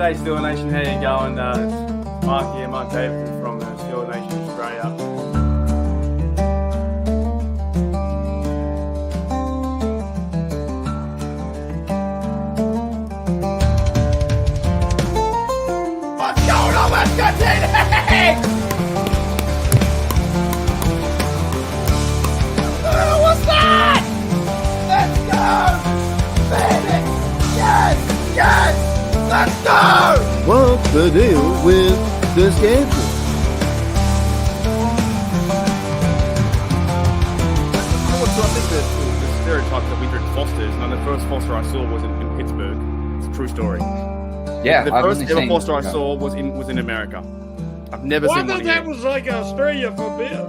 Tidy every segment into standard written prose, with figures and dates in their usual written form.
G'day, Steel Nation. How you going? It's Mark here, Mark Davidson from Steel Nation Australia. What's going on, West Country? What's that? Let's go, baby! Yes, yes! Let's go! What's the deal with the schedule? I think the stereotype that we drink Fosters, and the first Foster I saw was in Pittsburgh. It's a true story. Yeah, The first ever Foster I saw was in America. I've never seen one. I thought that was like Australia for beers.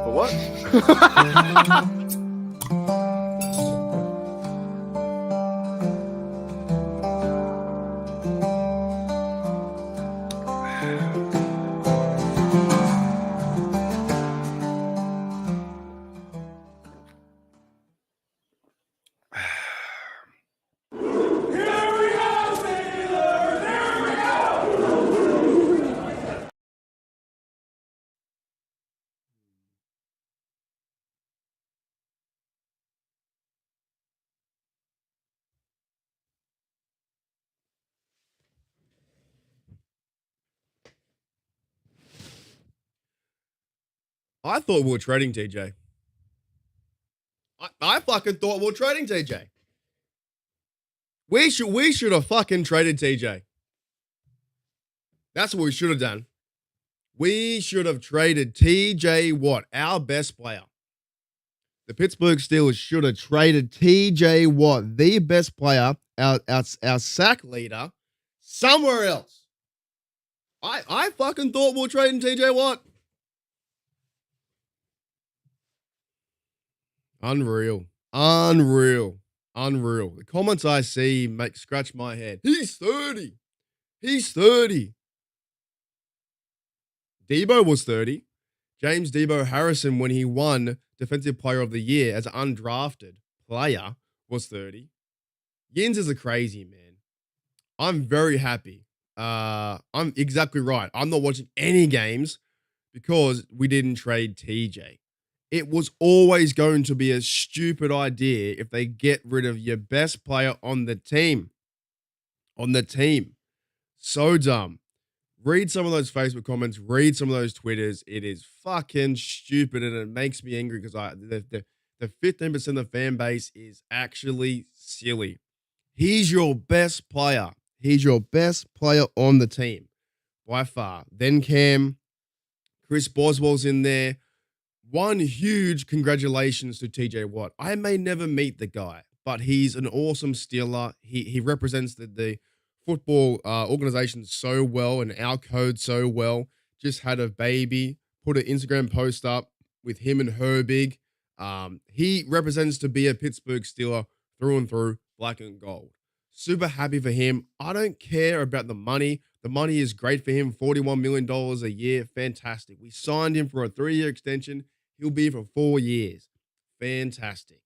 For what? I thought we were trading TJ. I fucking thought we were trading TJ. We should have fucking traded TJ. That's what we should have done. We should have traded TJ Watt, our best player. The Pittsburgh Steelers should have traded TJ Watt, the best player, our sack leader, somewhere else. I fucking thought we were trading TJ Watt. Unreal. The comments I see make scratch my head. He's 30. Debo was 30. James Debo Harrison, when he won Defensive Player of the Year as an undrafted player, was 30. Yins is a crazy man. I'm very happy. I'm exactly right. I'm not watching any games because we didn't trade TJ. It was always going to be a stupid idea if they get rid of your best player on the team. So dumb. Read some of those Facebook comments. Read some of those Twitters. It is fucking stupid, and it makes me angry because the 15% of the fan base is actually silly. He's your best player. He's your best player on the team by far. Then Cam, Chris Boswell's in there. One huge congratulations to TJ Watt. I may never meet the guy, but he's an awesome Steeler. He represents the football organization so well and our code so well. Just had a baby, put an Instagram post up with him and Herbig. He represents to be a Pittsburgh Steeler through and through, black and gold. Super happy for him. I don't care about the money. The money is great for him, $41 million a year. Fantastic. We signed him for a 3-year extension. He'll be for 4 years. Fantastic.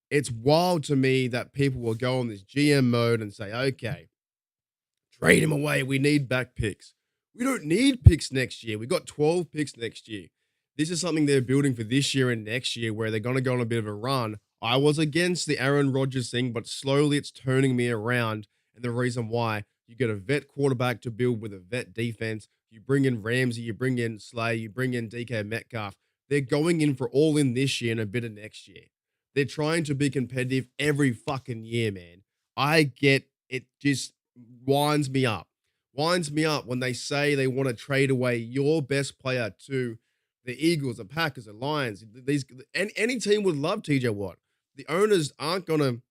It's wild to me that people will go on this GM mode and say, okay, trade him away. We need back picks. We don't need picks next year. We got 12 picks next year. This is something they're building for this year and next year where they're going to go on a bit of a run. I was against the Aaron Rodgers thing, but slowly it's turning me around. And the reason why, you get a vet quarterback to build with a vet defense. You bring in Ramsey, you bring in Slay, you bring in DK Metcalf. They're going in for all in this year and a bit of next year. They're trying to be competitive every fucking year, man. I get it. Just winds me up. Winds me up when they say they want to trade away your best player to the Eagles, the Packers, the Lions. Any team would love TJ Watt. The owners aren't going to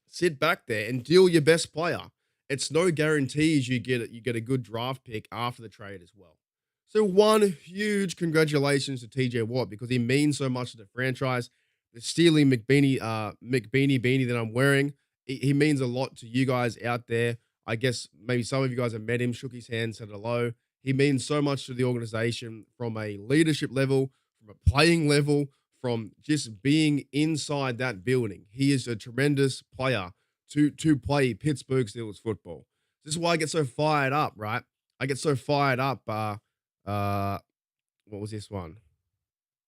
sit back there and deal your best player. It's no guarantees you get a good draft pick after the trade as well. So one huge congratulations to TJ Watt because he means so much to the franchise. The Steely McBeanie beanie that I'm wearing, he means a lot to you guys out there. I guess maybe some of you guys have met him, shook his hand, said hello. He means so much to the organization from a leadership level, from a playing level, from just being inside that building. He is a tremendous player to play Pittsburgh Steelers football. This is why I get so fired up, right? I get so fired up. What was this one?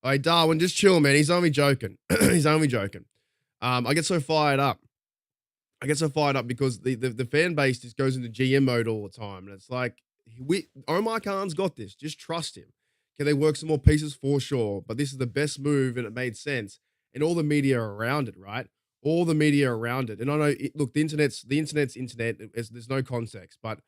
Hey, Darwin, just chill, man. He's only joking. He's only joking. I get so fired up. I get so fired up because the fan base just goes into GM mode all the time. And it's like, Omar Khan's got this. Just trust him. Can they work some more pieces? For sure. But this is the best move and it made sense. And all the media around it, right? All the media around it. And I know, look, the internet's internet. There's no context, but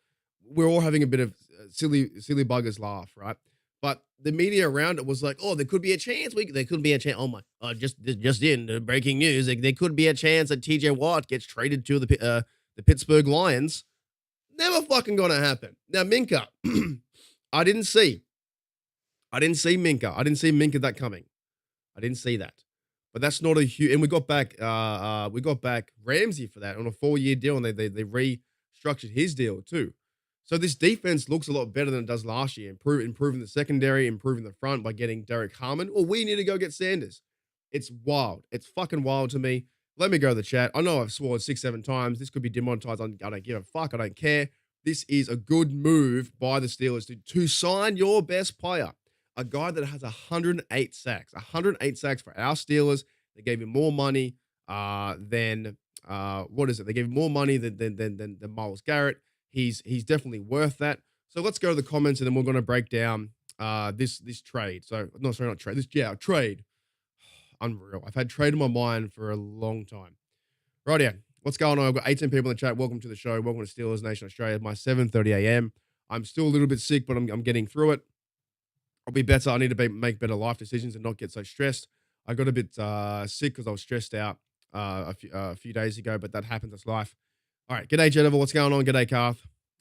we're all having a bit of silly buggers laugh, right? But the media around it was like, oh, there could be a chance. There could be a chance. Oh my, just in breaking news, there could be a chance that TJ Watt gets traded to the Pittsburgh Lions. Never fucking gonna happen. Now Minka, I didn't see Minka. I didn't see Minka that coming. I didn't see that. But that's not a huge. And we got back Ramsey for that on a 4-year deal, and they restructured his deal too. So this defense looks a lot better than it does last year. Improving the secondary, improving the front by getting Derek Harmon. Well, we need to go get Sanders. It's wild. It's fucking wild to me. Let me go to the chat. I know I've sworn 6-7 times. This could be demonetized. I don't give a fuck. I don't care. This is a good move by the Steelers to sign your best player. A guy that has 108 sacks. 108 sacks for our Steelers. They gave him more money than what is it? They gave him more money than Myles Garrett. He's definitely worth that. So let's go to the comments and then we're going to break down this trade. So no, sorry, not trade. Trade. Unreal. I've had trade in my mind for a long time. Right here. What's going on? I've got 18 people in the chat. Welcome to the show. Welcome to Steelers Nation Australia. My 7:30 a.m. I'm still a little bit sick, but I'm getting through it. I'll be better. I need to make better life decisions and not get so stressed. I got a bit sick because I was stressed out a few days ago, but that happens. That's life. All right. G'day, Jennifer. What's going on? G'day, Karth.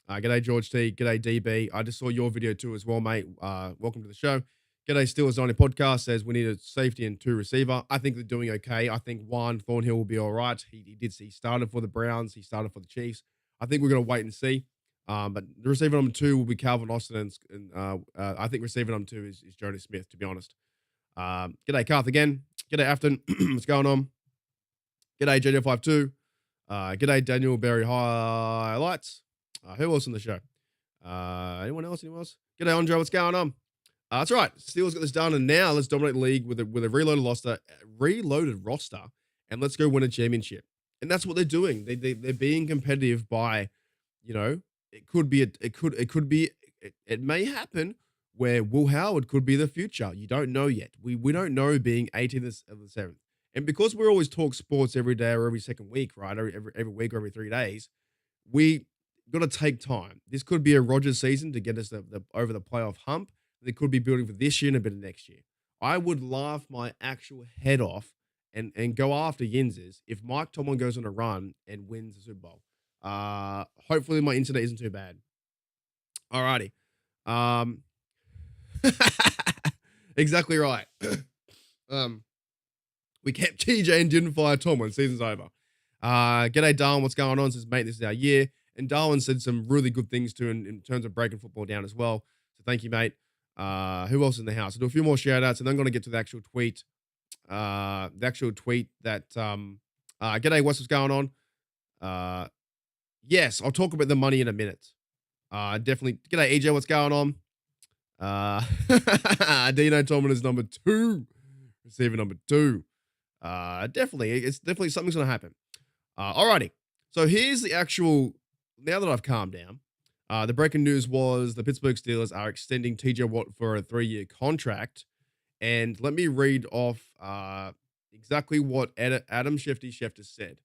G'day, George T. G'day, DB. I just saw your video too as well, mate. Welcome to the show. G'day, Steelers 90 podcast says we need a safety and 2 receiver. I think they're doing okay. I think one, Thornhill will be all right. He started for the Browns. He started for the Chiefs. I think we're going to wait and see. But the receiver number 2 will be Calvin Austin. And I think receiver number 2 is Jonas Smith, to be honest. G'day, Karth again. G'day, Afton. What's going on? G'day, JJ52. G'day, Daniel Berry Highlights. Who else on the show? Anyone else? G'day, Andre. What's going on? That's right. Steelers got this done, and now let's dominate the league with a reloaded roster, and let's go win a championship. And that's what they're doing. They're being competitive by, it may happen where Will Howard could be the future. You don't know yet. We don't know being 18th of the 7th. And because we're always talk sports every day or every second week, right? Every week or every 3 days, we got to take time. This could be a Rodgers season to get us over the playoff hump. They could be building for this year and a bit of next year. I would laugh my actual head off and go after Yinzers if Mike Tomlin goes on a run and wins the Super Bowl. Hopefully my internet isn't too bad. Alrighty. Exactly right. We kept TJ and didn't fire Tomlin. Season's over. G'day, Darwin. What's going on? Says, mate, this is our year. And Darwin said some really good things too in terms of breaking football down as well. So thank you, mate. Who else in the house? I'll do a few more shout outs and then I'm going to get to the actual tweet. That g'day, what's going on? Yes, I'll talk about the money in a minute. Definitely. G'day, EJ, what's going on? Dino Tomlin is number 2. Receiver number 2. It's definitely something's going to happen. Alrighty. So here's the actual, now that I've calmed down, the breaking news was the Pittsburgh Steelers are extending TJ Watt for a 3-year contract. And let me read off exactly what Adam Schefter said.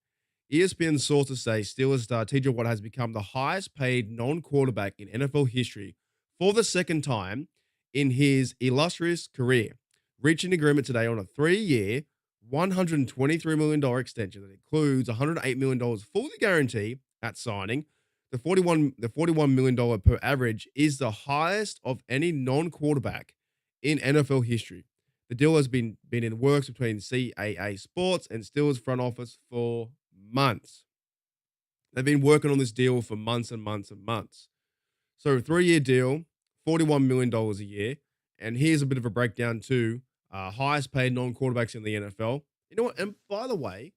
ESPN sources say Steelers star TJ Watt has become the highest paid non-quarterback in NFL history for the second time in his illustrious career, reaching agreement today on a 3-year, $123 million extension that includes $108 million fully guaranteed at signing. The $41 million per average is the highest of any non-quarterback in NFL history. The deal has been in the works between CAA Sports and Steelers front office for months. They've been working on this deal for months and months and months. So a 3-year deal, $41 million a year. And here's a bit of a breakdown too. Highest paid non-quarterbacks in the NFL. You know what? And by the way,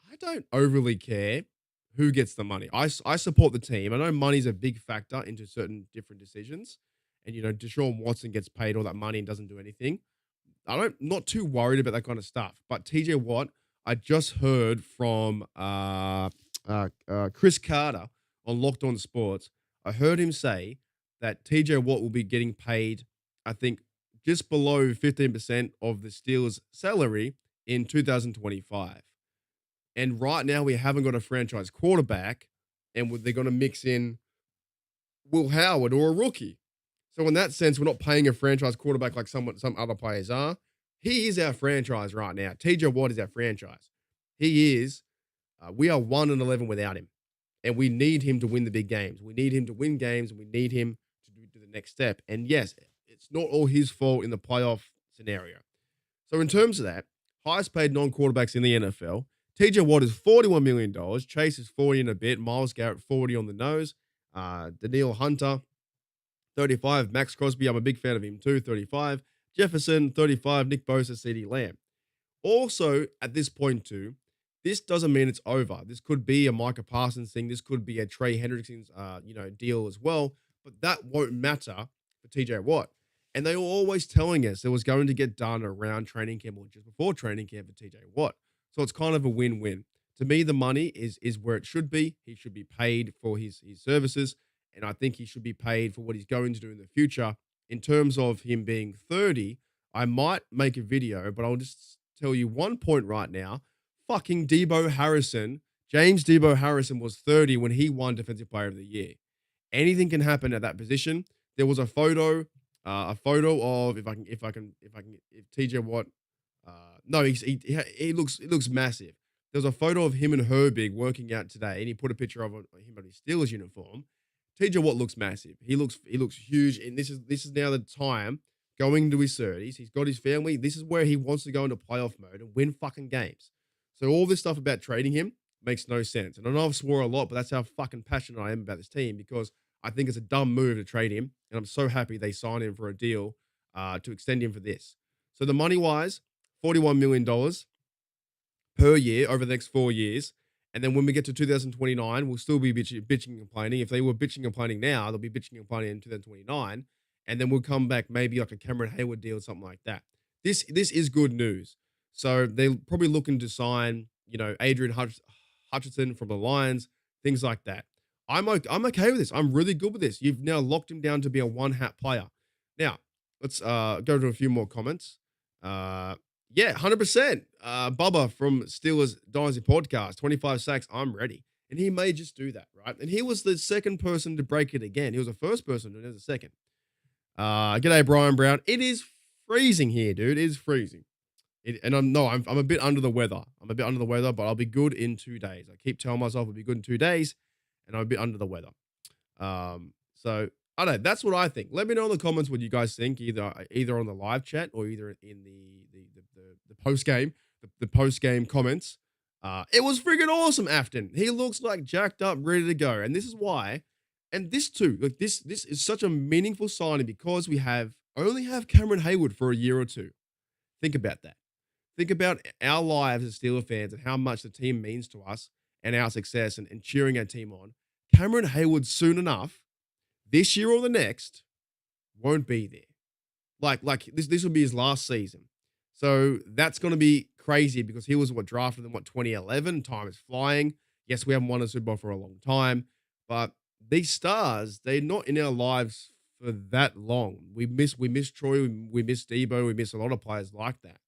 I don't overly care who gets the money. I support the team. I know money's a big factor into certain different decisions. And, Deshaun Watson gets paid all that money and doesn't do anything. Not too worried about that kind of stuff. But TJ Watt, I just heard from Chris Carter on Locked On Sports. I heard him say that TJ Watt will be getting paid, I think, just below 15% of the Steelers' salary in 2025. And right now, we haven't got a franchise quarterback, and they're going to mix in Will Howard or a rookie. So in that sense, we're not paying a franchise quarterback like some other players are. He is our franchise right now. TJ Watt is our franchise. He is. We are 1-11 without him, and we need him to win the big games. We need him to win games, and we need him to do the next step. And yes, it's not all his fault in the playoff scenario. So in terms of that, highest paid non-quarterbacks in the NFL, TJ Watt is $41 million. Chase is 40 and a bit. Myles Garrett, 40 on the nose. Danielle Hunter, 35. Max Crosby, I'm a big fan of him too, 35. Jefferson, 35. Nick Bosa, CeeDee Lamb. Also, at this point too, this doesn't mean it's over. This could be a Micah Parsons thing. This could be a Trey Hendrickson's, deal as well. But that won't matter for TJ Watt. And they were always telling us it was going to get done around training camp or just before training camp for TJ Watt. So it's kind of a win-win. To me, the money is where it should be. He should be paid for his services. And I think he should be paid for what he's going to do in the future. In terms of him being 30, I might make a video, but I'll just tell you one point right now. Fucking Debo Harrison, James Debo Harrison was 30 when he won Defensive Player of the Year. Anything can happen at that position. There was a photo of if TJ Watt. No, he looks massive. There was a photo of him and Herbig working out today, and he put a picture of him in his Steelers uniform. TJ Watt looks massive. He looks huge, and this is now the time going into his 30s. He's got his family. This is where he wants to go into playoff mode and win fucking games. So all this stuff about trading him makes no sense. And I know I've swore a lot, but that's how fucking passionate I am about this team because I think it's a dumb move to trade him, and I'm so happy they signed him for a deal to extend him for this. So the money-wise, $41 million per year over the next 4 years. And then when we get to 2029, we'll still be bitching and complaining. If they were bitching and complaining now, they'll be bitching and complaining in 2029. And then we'll come back maybe like a Cameron Hayward deal or something like that. This is good news. So they're probably looking to sign, Adrian Hutchinson from the Lions, things like that. I'm okay with this. I'm really good with this. You've now locked him down to be a one-hat player. Now, let's go to a few more comments. Yeah, 100%. Bubba from Steelers Dynasty Podcast, 25 sacks, I'm ready. And he may just do that, right? And he was the second person to break it again. He was the first person to do it as a second. G'day, Brian Brown. It is freezing here, dude. It is freezing. I'm a bit under the weather. But I'll be good in 2 days. I keep telling myself I'll be good in 2 days, and I'm a bit under the weather. So I don't know. That's what I think. Let me know in the comments what you guys think, either on the live chat or either in the post game, the post game comments. It was freaking awesome, Afton. He looks like jacked up, ready to go, and this is why. And this too, like this is such a meaningful signing because we only have Cameron Hayward for a year or two. Think about that. Think about our lives as Steelers fans and how much the team means to us and our success and cheering our team on. Cameron Hayward soon enough, this year or the next, won't be there. Like this will be his last season. So that's going to be crazy because he was drafted in 2011. Time is flying. Yes, we haven't won a Super Bowl for a long time, but these stars, they're not in our lives for that long. We miss Troy, we miss Debo, we miss a lot of players like that.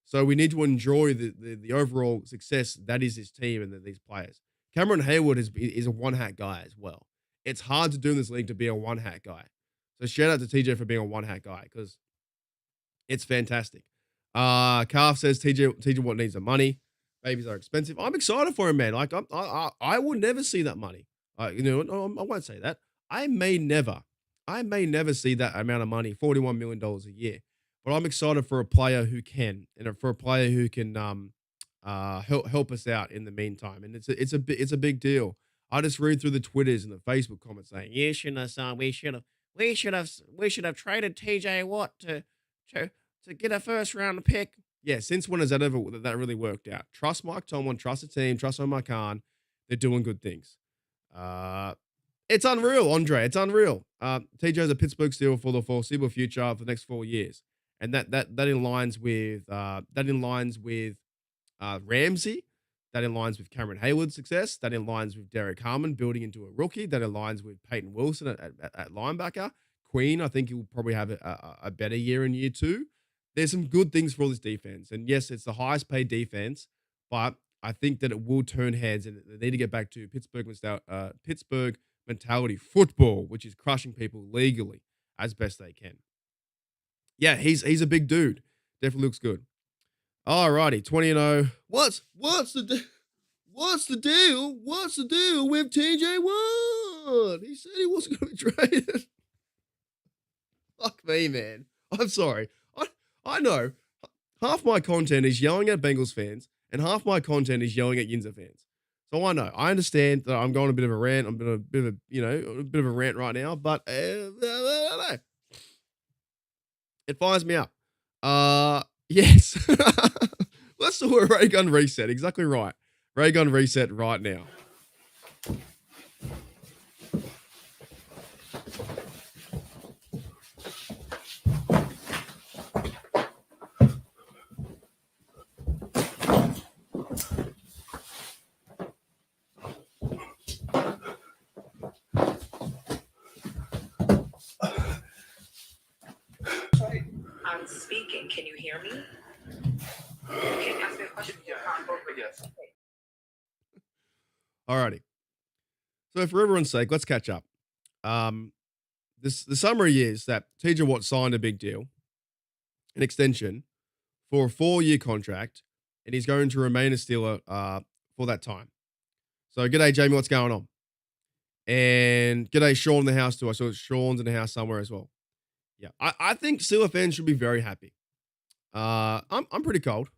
So we need to enjoy the overall success that is this team and these players. Cameron Hayward is a one-hat guy as well. It's hard to do in this league to be a one-hat guy. So shout out to TJ for being a one-hat guy because it's fantastic. Calf says TJ Watt needs the money. Babies are expensive. I'm excited for him, man. Like I will never see that money. I won't say that. I may never see that amount of money, $41 million a year. But I'm excited for a player who can, and for a player who can help us out in the meantime. And it's a big deal. I just read through the Twitters and the Facebook comments saying, "You shouldn't have signed. We should have traded TJ Watt to get a first round pick." Yeah, since when has that really worked out? Trust Mike Tomlin, trust the team, trust Omar Khan. they're doing good things. It's unreal, Andre. It's unreal. TJ's a Pittsburgh Steel for the foreseeable future for the next 4 years, and that aligns with Ramsey. That aligns with Cameron Hayward's success. That aligns with Derek Harmon building into a rookie. That aligns with Peyton Wilson at linebacker. Queen, I think he will probably have a better year in year 2. There's some good things for all this defense. And yes, it's the highest paid defense, but I think that it will turn heads and they need to get back to Pittsburgh mentality football, which is crushing people legally as best they can. Yeah, he's a big dude. Definitely looks good. Alrighty, 20-0. What's the deal? What's the deal? What's the deal with TJ Watt? He said he wasn't going to be traded. Fuck me, man. I'm sorry. I know. Half my content is yelling at Bengals fans, and half my content is yelling at Yinzer fans. So I know. I understand that I'm going a bit of a rant. I'm a bit of a rant right now, but it fires me up. Yes. Let's do a ray gun reset. Exactly right. Ray gun reset right now. I'm speaking. Can you hear me? Can you ask me a question? Yes. Alrighty. So for everyone's sake, let's catch up. The summary is that TJ Watt signed a big deal, an extension for a 4-year contract, and he's going to remain a Steeler for that time. So g'day, Jamie, what's going on? And g'day, Sean in the house too. I saw Sean's in the house somewhere as well. Yeah, I think Steeler fans should be very happy. I'm pretty cold.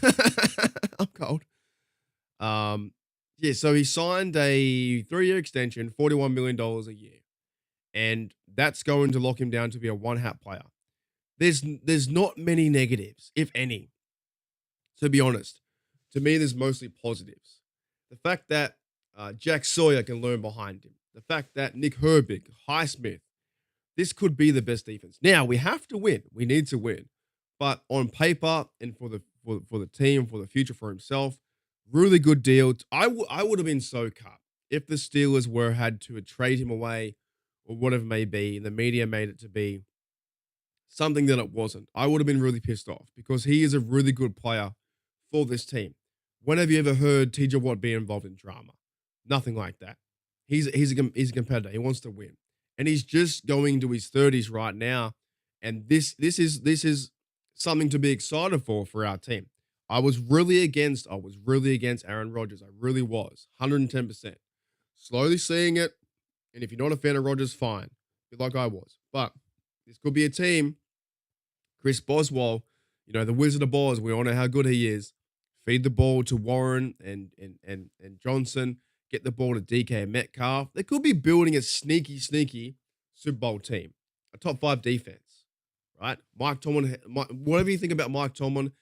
I'm cold. Yeah, so he signed a 3-year extension, $41 million a year. And that's going to lock him down to be a one-hat player. There's not many negatives, if any. To be honest, to me, there's mostly positives. The fact that Jack Sawyer can learn behind him. The fact that Nick Herbig, Highsmith, this could be the best defense. Now, we have to win. We need to win. But on paper and for the team, for the future, for himself, really good deal. I would have been so cut if the Steelers had to trade him away or whatever it may be, and the media made it to be something that it wasn't. I would have been really pissed off because he is a really good player for this team. When have you ever heard TJ Watt be involved in drama? Nothing like that. He's a competitor. He wants to win. And he's just going to his 30s right now. And this is something to be excited for our team. I was really against Aaron Rodgers. I really was. 110%. Slowly seeing it. And if you're not a fan of Rodgers, fine. Like I was. But this could be a team. Chris Boswell, the Wizard of Oz, we all know how good he is. Feed the ball to Warren and Johnson. Get the ball to DK Metcalf. They could be building a sneaky Super Bowl team. A top 5 defense, right? Mike Tomlin, whatever you think about Mike Tomlin,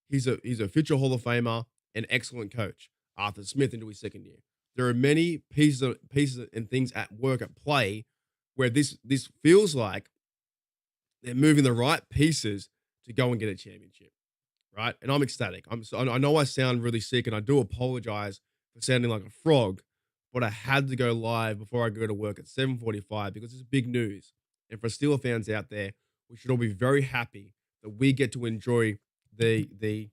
he's a future Hall of Famer, an excellent coach. Arthur Smith into his 2nd year. There are many pieces and things at work, at play, where this feels like they're moving the right pieces to go and get a championship, right? And I'm ecstatic. I know I sound really sick, and I do apologize for sounding like a frog, but I had to go live before I go to work at 7:45 because it's big news. And for Steeler fans out there, we should all be very happy that we get to enjoy the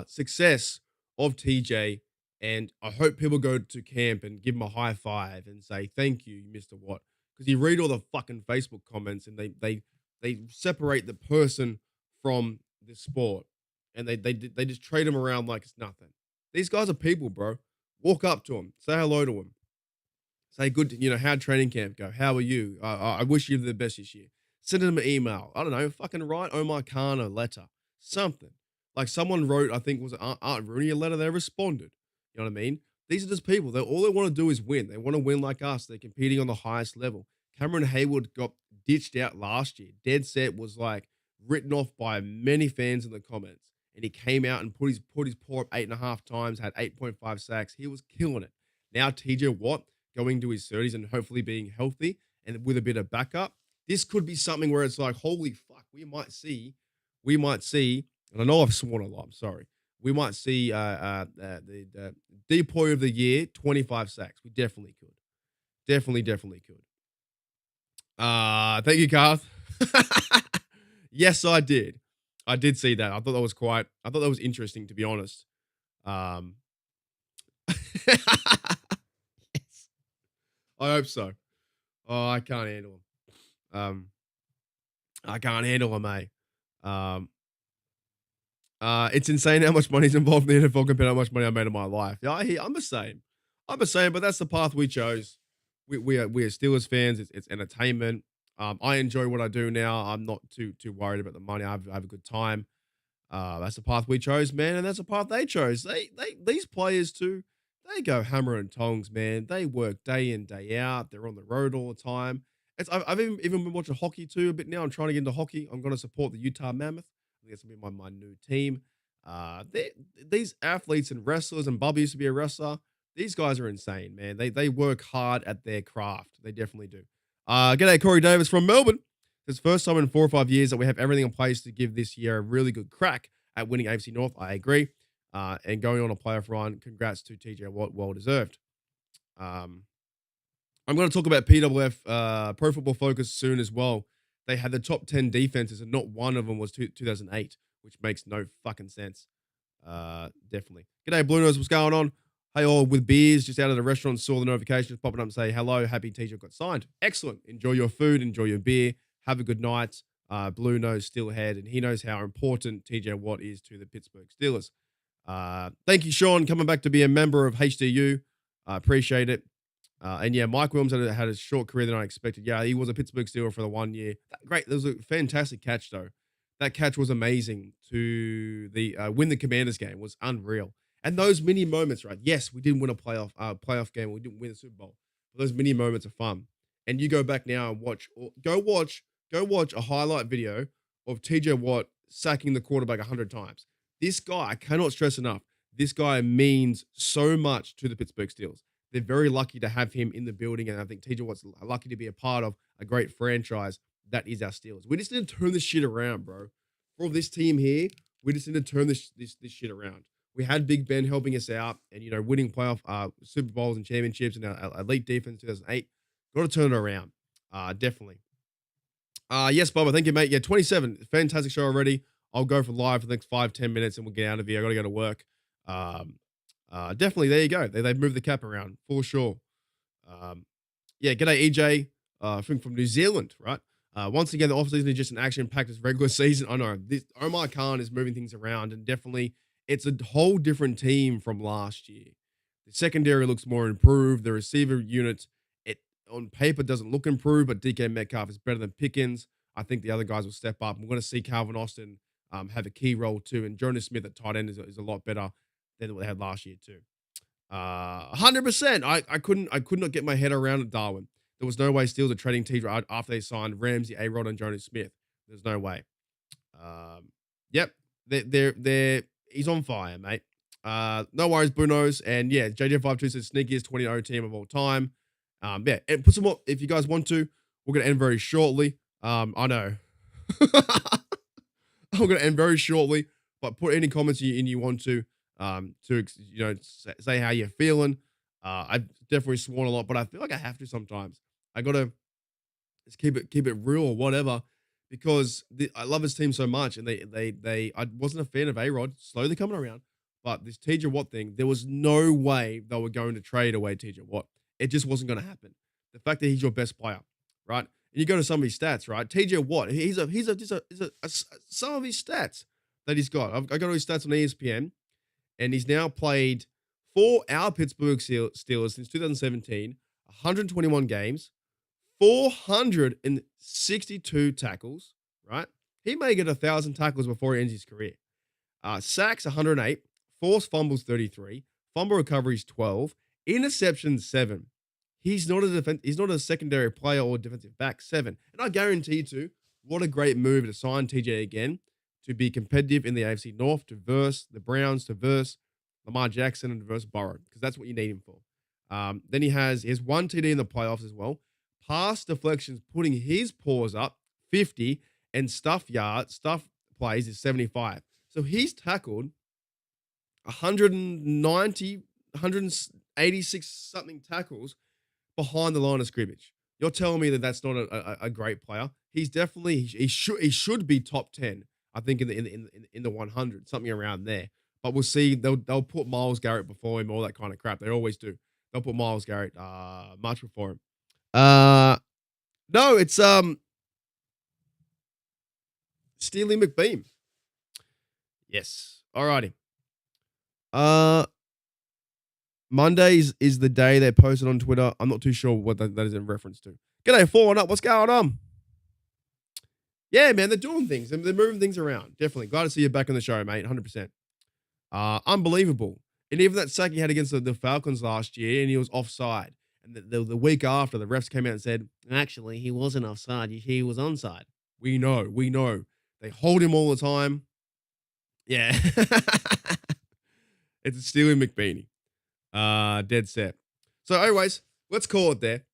success of TJ. And I hope people go to camp and give him a high five and say, thank you, Mr. Watt. Because you read all the fucking Facebook comments and they separate the person from the sport. And they just trade him around like it's nothing. These guys are people, bro. Walk up to them. Say hello to them. Say good, how'd training camp go? How are you? I wish you the best this year. Send them an email. I don't know. Fucking write Omar Khan a letter. Something. Like someone wrote, I think was Aunt Rooney a letter. They responded. You know what I mean? These are just people. All they want to do is win. They want to win like us. They're competing on the highest level. Cameron Hayward got ditched out last year. Dead set was like written off by many fans in the comments. And he came out and put his paw up 8.5 times, had 8.5 sacks. He was killing it. Now TJ Watt going to his 30s and hopefully being healthy and with a bit of backup. This could be something where it's like, holy fuck, we might see, and I know I've sworn a lot, I'm sorry. We might see the depoy of the year, 25 sacks. We definitely could. Definitely could. Thank you, Garth. Yes, I did. I did see that. I thought that was interesting, to be honest. Yes. I hope so. Oh, I can't handle him. I can't handle him, mate. It's insane how much money's involved in the NFL compared to how much money I made in my life. Yeah, I'm the same. But that's the path we chose. We are Steelers fans. It's entertainment. I enjoy what I do now. I'm not too worried about the money. I have a good time. That's the path we chose, man, and that's the path they chose. These players too. They go hammer and tongs, man. They work day in, day out. They're on the road all the time. I've even been watching hockey too a bit now. I'm trying to get into hockey. I'm going to support the Utah Mammoth. I think it's going to be my new team. These athletes and wrestlers, and Bubba used to be a wrestler. These guys are insane, man. They work hard at their craft. They definitely do. G'day, Corey Davis from Melbourne. It's the first time in 4 or 5 years that we have everything in place to give this year a really good crack at winning AFC North. I agree. And going on a playoff run, congrats to TJ Watt, well deserved. I'm going to talk about PWF, Pro Football Focus, soon as well. They had the top 10 defenses, and not one of them was 2008, which makes no fucking sense. Definitely. G'day, Blue Nose. What's going on? Hey, all with beers, just out of the restaurant, saw the notifications popping up and say, hello, happy TJ got signed. Excellent. Enjoy your food, enjoy your beer. Have a good night. Blue Nose Steelhead, and he knows how important TJ Watt is to the Pittsburgh Steelers. Thank you, Sean, coming back to be a member of HDU. I appreciate it. And yeah, Mike Williams had a short career than I expected. Yeah, he was a Pittsburgh Steeler for the 1 year. Great. That was a fantastic catch, though. That catch was amazing to win the Commanders game. It was unreal. And those mini moments, right? Yes, we didn't win a playoff game. We didn't win a Super Bowl. But those mini moments are fun. And you go back now and go watch a highlight video of TJ Watt sacking the quarterback 100 times. This guy, I cannot stress enough, this guy means so much to the Pittsburgh Steelers. They're very lucky to have him in the building, and I think TJ Watt's lucky to be a part of a great franchise that is our Steelers. We just need to turn this shit around, bro. For this team here, we just need to turn this shit around. We had Big Ben helping us out and, winning playoff Super Bowls and championships and our elite defense in 2008. Got to turn it around. Definitely. Yes, Bob, thank you, mate. Yeah, 27. Fantastic show already. I'll go for live for the next 5-10 minutes and we'll get out of here. I got to go to work. Definitely, there you go. They've moved the cap around for sure. Yeah, g'day, EJ. I think from New Zealand, right? Once again, the offseason is just an action-packed as regular season. I know this Omar Khan is moving things around, and definitely it's a whole different team from last year. The secondary looks more improved. The receiver unit, it on paper doesn't look improved, but DK Metcalf is better than Pickens. I think the other guys will step up. We're going to see Calvin Austin have a key role too, and Jonas Smith at tight end is a lot better than what they had last year too. 100%. I could not get my head around it, Darwin. There was no way Steelers are trading TJ after they signed Ramsey, A-Rod, and Jonas Smith. There's no way. Yep, he's on fire, mate. No worries, Bruno's. And yeah, JJ52 says sneakiest 20-0 team of all time. Yeah, and put some more if you guys want to. We're gonna end very shortly. I know. I'm gonna end very shortly, but put any comments you want to say how you're feeling. I've definitely sworn a lot, but I feel like I have to sometimes. I gotta just keep it real or whatever, because I love this team so much, and I wasn't a fan of A-Rod, slowly coming around, but this TJ Watt thing, there was no way they were going to trade away TJ Watt. It just wasn't going to happen. The fact that he's your best player, right? And you go to some of his stats, right? TJ Watt, he's some of his stats that he's got. I got all his stats on ESPN, and he's now played for our Pittsburgh Steelers since 2017, 121 games, 462 tackles, right? He may get 1,000 tackles before he ends his career. Sacks, 108, forced fumbles, 33, fumble recoveries, 12, interceptions, 7. He's not a secondary player or defensive back, 7. And I guarantee you, what a great move to sign TJ again, to be competitive in the AFC North, to verse the Browns, to verse Lamar Jackson, and to verse Burrow, because that's what you need him for. Then he has one TD in the playoffs as well. Pass deflections, putting his paws up, 50, and stuff plays is 75. So he's tackled 190, 186 something tackles behind the line of scrimmage. You're telling me that that's not a great player? He's definitely he should be top 10. I think in the 100, something around there. But we'll see. They'll put Myles Garrett before him, all that kind of crap. They always do. They'll put Myles Garrett much before him. No, it's Steely McBeam. Yes. Alrighty. Mondays is the day they posted on Twitter. I'm not too sure what that is in reference to. G'day, 4-1 up. What's going on? Yeah, man, they're doing things. They're moving things around. Definitely. Glad to see you back on the show, mate. 100%. Unbelievable. And even that sack he had against the Falcons last year, and he was offside. And the week after, the refs came out and said, actually, he wasn't offside. He was onside. We know. They hold him all the time. Yeah. It's a Steely McBeanie. Dead set. So anyways, let's call it there.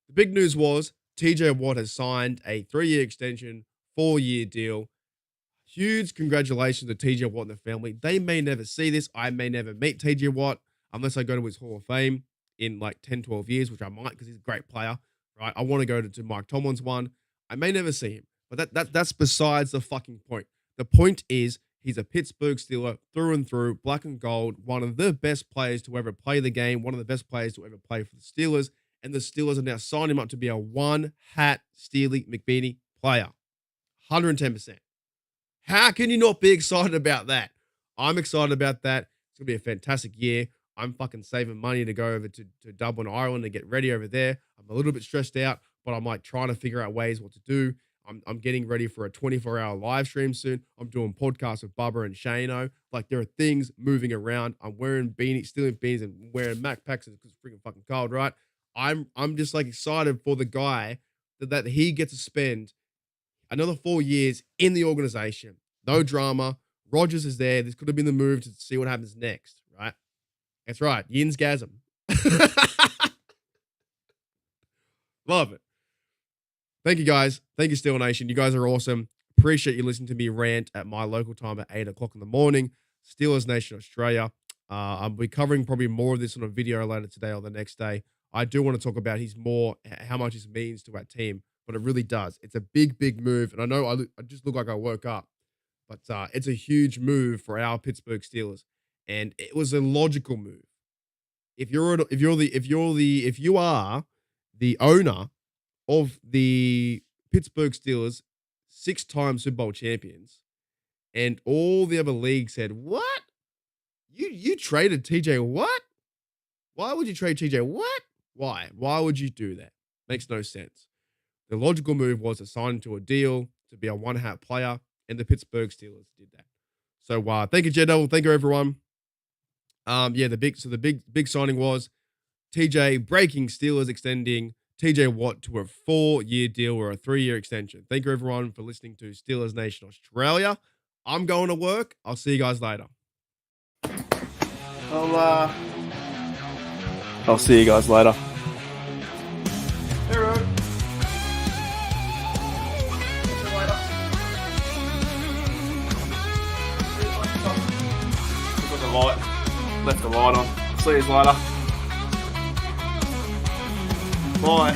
The big news was TJ Watt has signed a 3-year extension, 4-year deal. Huge congratulations to TJ Watt and the family. They may never see this. I may never meet TJ Watt unless I go to his Hall of Fame in like 10, 12 years, which I might because he's a great player, right? I want to go to Mike Tomlin's one. I may never see him, but that's besides the fucking point. The point is he's a Pittsburgh Steeler through and through, black and gold, one of the best players to ever play the game, one of the best players to ever play for the Steelers, and the Steelers are now signing him up to be a one-hat Steely McBeanie player. 110%. How can you not be excited about that? I'm excited about that. It's going to be a fantastic year. I'm fucking saving money to go over to Dublin, Ireland and get ready over there. I'm a little bit stressed out, but I'm like trying to figure out ways what to do. I'm getting ready for a 24-hour live stream soon. I'm doing podcasts with Bubba and Shano. Like, there are things moving around. I'm wearing beanies, stealing beanies, and wearing Mac packs because it's freaking fucking cold, right? I'm just like excited for the guy that he gets to spend another 4 years in the organization. No drama. Rodgers is there. This could have been the move to see what happens next, right? That's right. Yinsgasm. Love it. Thank you, guys. Thank you, Steel Nation. You guys are awesome. Appreciate you listening to me rant at my local time at 8 o'clock in the morning. Steelers Nation Australia. I'll be covering probably more of this on a video later today or the next day. I do want to talk about how much this means to our team, but it really does. It's a big, big move. And I know I just look like I woke up, but it's a huge move for our Pittsburgh Steelers. And it was a logical move. If you are the owner of the Pittsburgh Steelers, 6-time Super Bowl champions, and all the other leagues said, what? You traded TJ Watt? Why would you trade TJ Watt? Why? Why would you do that? Makes no sense. The logical move was to sign him to a deal to be a one-hat player, and the Pittsburgh Steelers did that. So thank you, Jed. Thank you, everyone. The big signing was TJ breaking Steelers extending TJ Watt to a 4-year deal or a 3-year extension. Thank you, everyone, for listening to Steelers Nation Australia. I'm going to work. I'll see you guys later. I'll see you guys later. Hey, Ron. See you later. Got the light. Left the light on. See you later. Bye.